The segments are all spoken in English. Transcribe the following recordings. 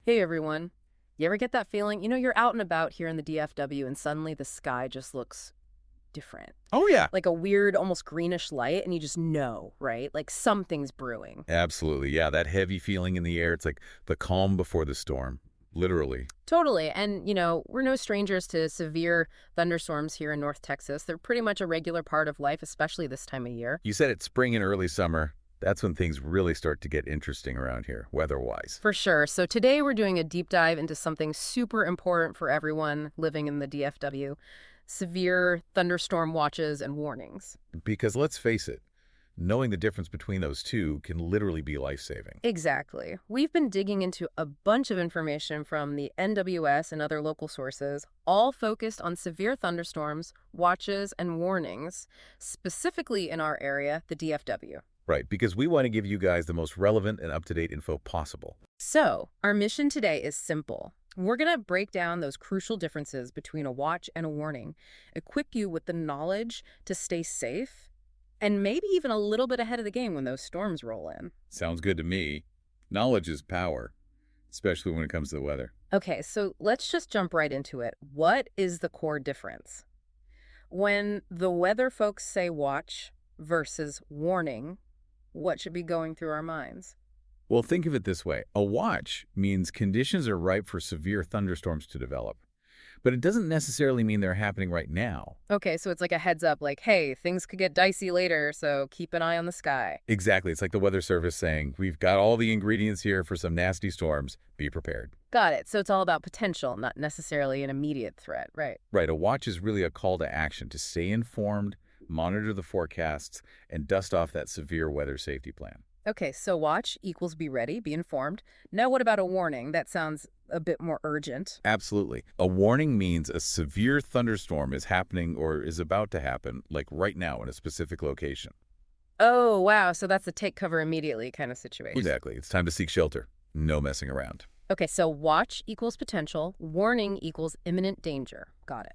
Hey everyone. You ever get that feeling? You're out and about here in the DFW and suddenly the sky just looks different. Oh, yeah. Like a weird, almost greenish light, and you just know, right? Like something's brewing. Absolutely. Yeah, that heavy feeling in the air. It's like the calm before the storm, literally. Totally. And, we're no strangers to severe thunderstorms here in North Texas. They're pretty much a regular part of life, especially this time of year. You said it's spring and early summer. That's when things really start to get interesting around here, weather-wise. For sure. So today we're doing a deep dive into something super important for everyone living in the DFW: severe thunderstorm watches and warnings. Because let's face it, knowing the difference between those two can literally be life-saving. Exactly. We've been digging into a bunch of information from the NWS and other local sources, all focused on severe thunderstorms, watches, and warnings, specifically in our area, the DFW. Right, because we want to give you guys the most relevant and up-to-date info possible. So, our mission today is simple. We're going to break down those crucial differences between a watch and a warning, equip you with the knowledge to stay safe, and maybe even a little bit ahead of the game when those storms roll in. Sounds good to me. Knowledge is power, especially when it comes to the weather. Okay, so let's just jump right into it. What is the core difference? When the weather folks say watch versus warning, what should be going through our minds? Well, think of it this way. A watch means conditions are ripe for severe thunderstorms to develop. But it doesn't necessarily mean they're happening right now. Okay, so it's like a heads up, like, hey, things could get dicey later, so keep an eye on the sky. Exactly. It's like the Weather Service saying, we've got all the ingredients here for some nasty storms. Be prepared. Got it. So it's all about potential, not necessarily an immediate threat, right? Right. A watch is really a call to action to stay informed, monitor the forecasts, and dust off that severe weather safety plan. Okay, so watch equals be ready, be informed. Now what about a warning? That sounds a bit more urgent. Absolutely. A warning means a severe thunderstorm is happening or is about to happen, like right now in a specific location. Oh, wow. So that's a take cover immediately kind of situation. Exactly. It's time to seek shelter. No messing around. Okay, so watch equals potential, warning equals imminent danger. Got it.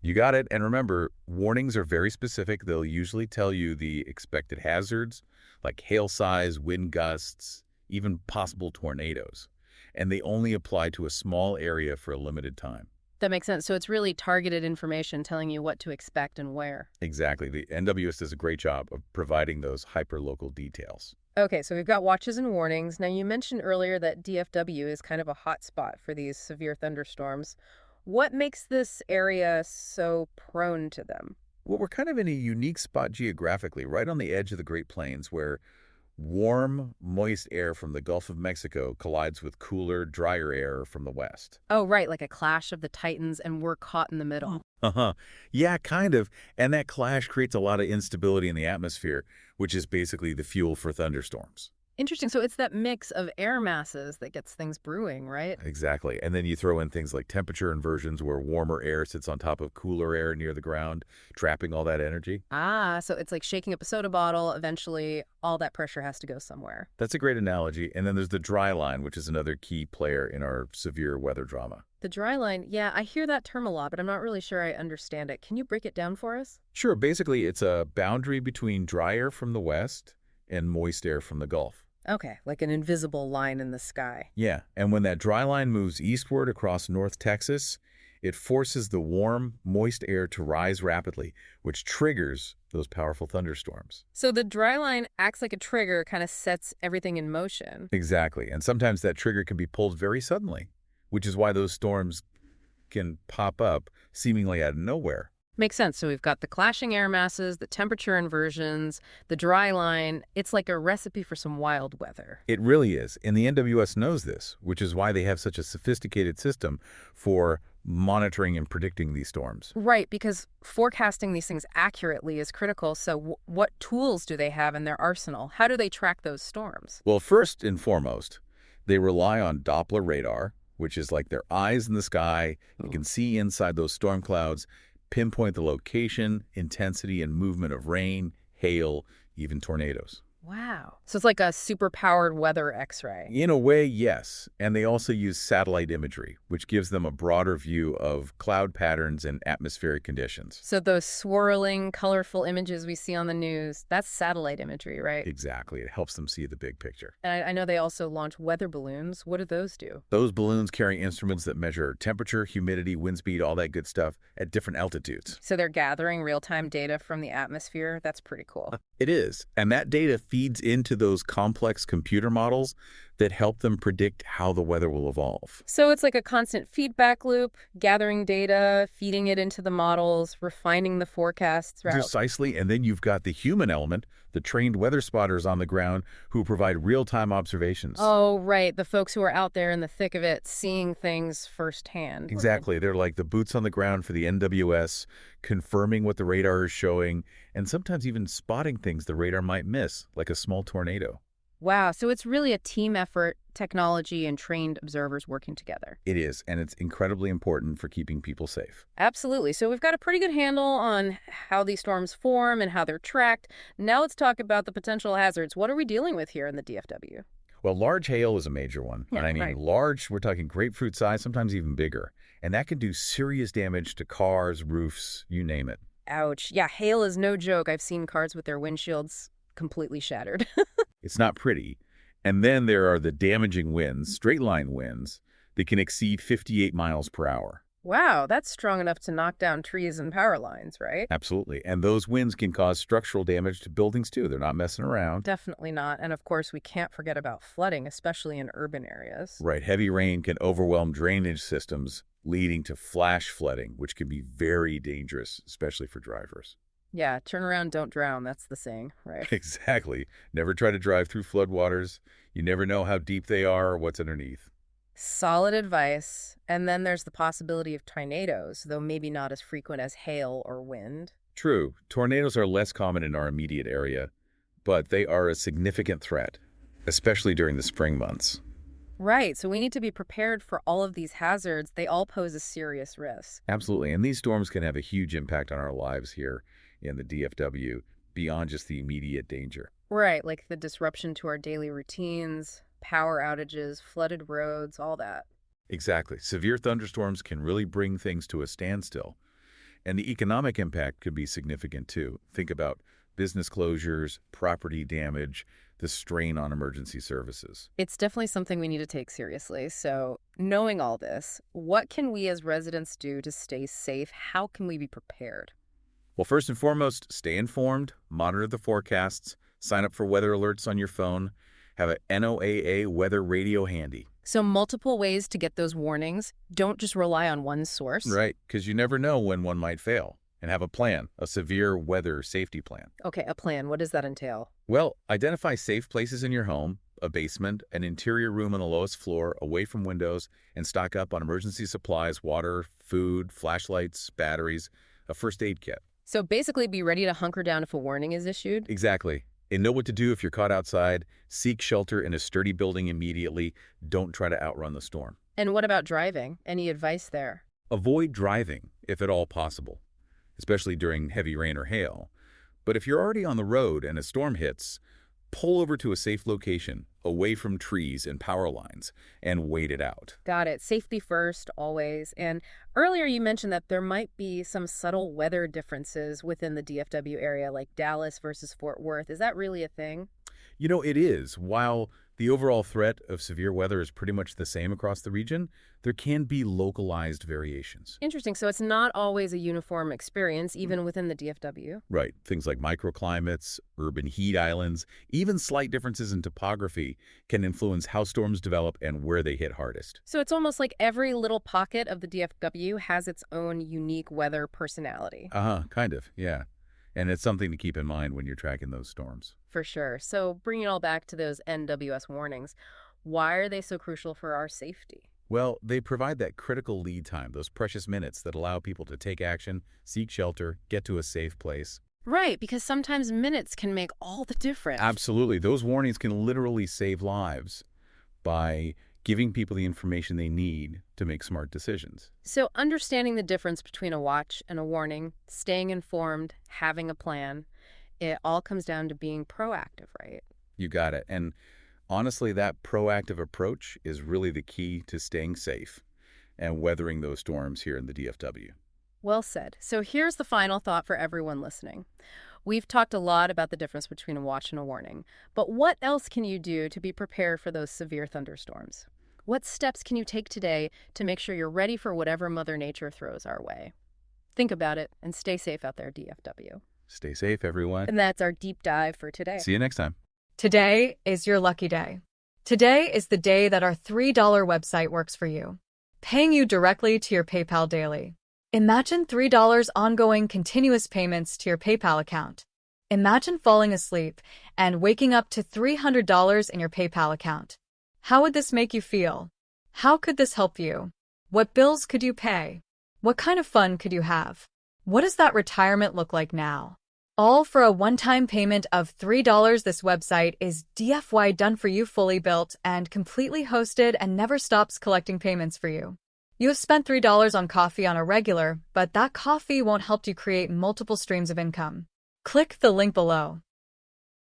You got it. And remember, warnings are very specific. They'll usually tell you the expected hazards, like hail size, wind gusts, even possible tornadoes. And they only apply to a small area for a limited time. That makes sense. So it's really targeted information telling you what to expect and where. Exactly. The NWS does a great job of providing those hyper-local details. Okay, so we've got watches and warnings. Now, you mentioned earlier that DFW is kind of a hot spot for these severe thunderstorms. What makes this area so prone to them? Well, we're kind of in a unique spot geographically, right on the edge of the Great Plains, where warm, moist air from the Gulf of Mexico collides with cooler, drier air from the west. Oh, right, like a clash of the titans, and we're caught in the middle. Uh-huh. Yeah, kind of. And that clash creates a lot of instability in the atmosphere, which is basically the fuel for thunderstorms. Interesting. So it's that mix of air masses that gets things brewing, right? Exactly. And then you throw in things like temperature inversions, where warmer air sits on top of cooler air near the ground, trapping all that energy. Ah, so it's like shaking up a soda bottle. Eventually, all that pressure has to go somewhere. That's a great analogy. And then there's the dry line, which is another key player in our severe weather drama. The dry line, yeah, I hear that term a lot, but I'm not really sure I understand it. Can you break it down for us? Sure, basically it's a boundary between dry air from the west and moist air from the Gulf. Okay, like an invisible line in the sky. Yeah, and when that dry line moves eastward across North Texas, it forces the warm, moist air to rise rapidly, which triggers those powerful thunderstorms. So the dry line acts like a trigger, kind of sets everything in motion. Exactly, and sometimes that trigger can be pulled very suddenly, which is why those storms can pop up seemingly out of nowhere. Makes sense. So we've got the clashing air masses, the temperature inversions, the dry line. It's like a recipe for some wild weather. It really is, and the NWS knows this, which is why they have such a sophisticated system for monitoring and predicting these storms. Right, because forecasting these things accurately is critical. So what tools do they have in their arsenal? How do they track those storms? Well, first and foremost, they rely on Doppler radar, which is like their eyes in the sky. You can see inside those storm clouds, pinpoint the location, intensity, and movement of rain, hail, even tornadoes. Wow. So it's like a super-powered weather X-ray. In a way, yes. And they also use satellite imagery, which gives them a broader view of cloud patterns and atmospheric conditions. So those swirling, colorful images we see on the news, that's satellite imagery, right? Exactly. It helps them see the big picture. And I know they also launch weather balloons. What do those do? Those balloons carry instruments that measure temperature, humidity, wind speed, all that good stuff at different altitudes. So they're gathering real-time data from the atmosphere. That's pretty cool. It is. And that data feeds into those complex computer models that help them predict how the weather will evolve. So it's like a constant feedback loop, gathering data, feeding it into the models, refining the forecasts. Right? Precisely. And then you've got the human element, the trained weather spotters on the ground who provide real-time observations. Oh, right. The folks who are out there in the thick of it, seeing things firsthand. Exactly. They're like the boots on the ground for the NWS, confirming what the radar is showing, and sometimes even spotting things the radar might miss, like a small tornado. Wow. So it's really a team effort, technology and trained observers working together. It is, and it's incredibly important for keeping people safe. Absolutely. So we've got a pretty good handle on how these storms form and how they're tracked. Now let's talk about the potential hazards. What are we dealing with here in the DFW? Well, large hail is a major one. Yeah, And I mean, right. large, we're talking grapefruit size, sometimes even bigger. And that can do serious damage to cars, roofs, you name it. Ouch. Yeah, hail is no joke. I've seen cars with their windshields completely shattered. It's not pretty. And then there are the damaging winds, straight line winds, that can exceed 58 miles per hour. Wow, that's strong enough to knock down trees and power lines, right? Absolutely. And those winds can cause structural damage to buildings too. They're not messing around. Definitely not. And of course, we can't forget about flooding, especially in urban areas. Right. Heavy rain can overwhelm drainage systems, leading to flash flooding, which can be very dangerous, especially for drivers. Yeah, turn around, don't drown. That's the saying, right? Exactly. Never try to drive through floodwaters. You never know how deep they are or what's underneath. Solid advice. And then there's the possibility of tornadoes, though maybe not as frequent as hail or wind. True, tornadoes are less common in our immediate area, but they are a significant threat, especially during the spring months. Right, so we need to be prepared for all of these hazards. They all pose a serious risk. Absolutely, and these storms can have a huge impact on our lives here in the DFW beyond just the immediate danger. Right, like the disruption to our daily routines, power outages, flooded roads, all that. Exactly. Severe thunderstorms can really bring things to a standstill, and the economic impact could be significant too. Think about business closures, property damage, the strain on emergency services. It's definitely something we need to take seriously. So, knowing all this, what can we as residents do to stay safe? How can we be prepared? Well, first and foremost, stay informed, monitor the forecasts, sign up for weather alerts on your phone, have a NOAA weather radio handy. So, multiple ways to get those warnings. Don't just rely on one source. Right, because you never know when one might fail. And have a plan, a severe weather safety plan. Okay, a plan. What does that entail? Well, identify safe places in your home, a basement, an interior room on the lowest floor, away from windows, and stock up on emergency supplies, water, food, flashlights, batteries, a first aid kit. So, basically, be ready to hunker down if a warning is issued. Exactly. And know what to do if you're caught outside. Seek shelter in a sturdy building immediately. Don't try to outrun the storm. And what about driving? Any advice there? Avoid driving, if at all possible, especially during heavy rain or hail. But if you're already on the road and a storm hits, pull over to a safe location, away from trees and power lines, and wait it out. Got it. Safety first, always. And earlier you mentioned that there might be some subtle weather differences within the DFW area, like Dallas versus Fort Worth. Is that really a thing? You know, it is. While the overall threat of severe weather is pretty much the same across the region, there can be localized variations. Interesting. So it's not always a uniform experience, even within the DFW. Right. Things like microclimates, urban heat islands, even slight differences in topography can influence how storms develop and where they hit hardest. So it's almost like every little pocket of the DFW has its own unique weather personality. Kind of, yeah. And it's something to keep in mind when you're tracking those storms. For sure. So bringing it all back to those NWS warnings, why are they so crucial for our safety? Well, they provide that critical lead time, those precious minutes that allow people to take action, seek shelter, get to a safe place. Right, because sometimes minutes can make all the difference. Absolutely. Those warnings can literally save lives by giving people the information they need to make smart decisions. So understanding the difference between a watch and a warning, staying informed, having a plan, it all comes down to being proactive, right? You got it. And honestly, that proactive approach is really the key to staying safe and weathering those storms here in the DFW. Well said. So here's the final thought for everyone listening. We've talked a lot about the difference between a watch and a warning, but what else can you do to be prepared for those severe thunderstorms? What steps can you take today to make sure you're ready for whatever Mother Nature throws our way? Think about it and stay safe out there, DFW. Stay safe, everyone. And that's our deep dive for today. See you next time. Today is your lucky day. Today is the day that our $3 website works for you, paying you directly to your PayPal daily. Imagine $3 ongoing continuous payments to your PayPal account. Imagine falling asleep and waking up to $300 in your PayPal account. How would this make you feel? How could this help you? What bills could you pay? What kind of fun could you have? What does that retirement look like now? All for a one-time payment of $3. This website is DFY done for you, fully built and completely hosted, and never stops collecting payments for you. You have spent $3 on coffee on a regular, but that coffee won't help you create multiple streams of income. Click the link below.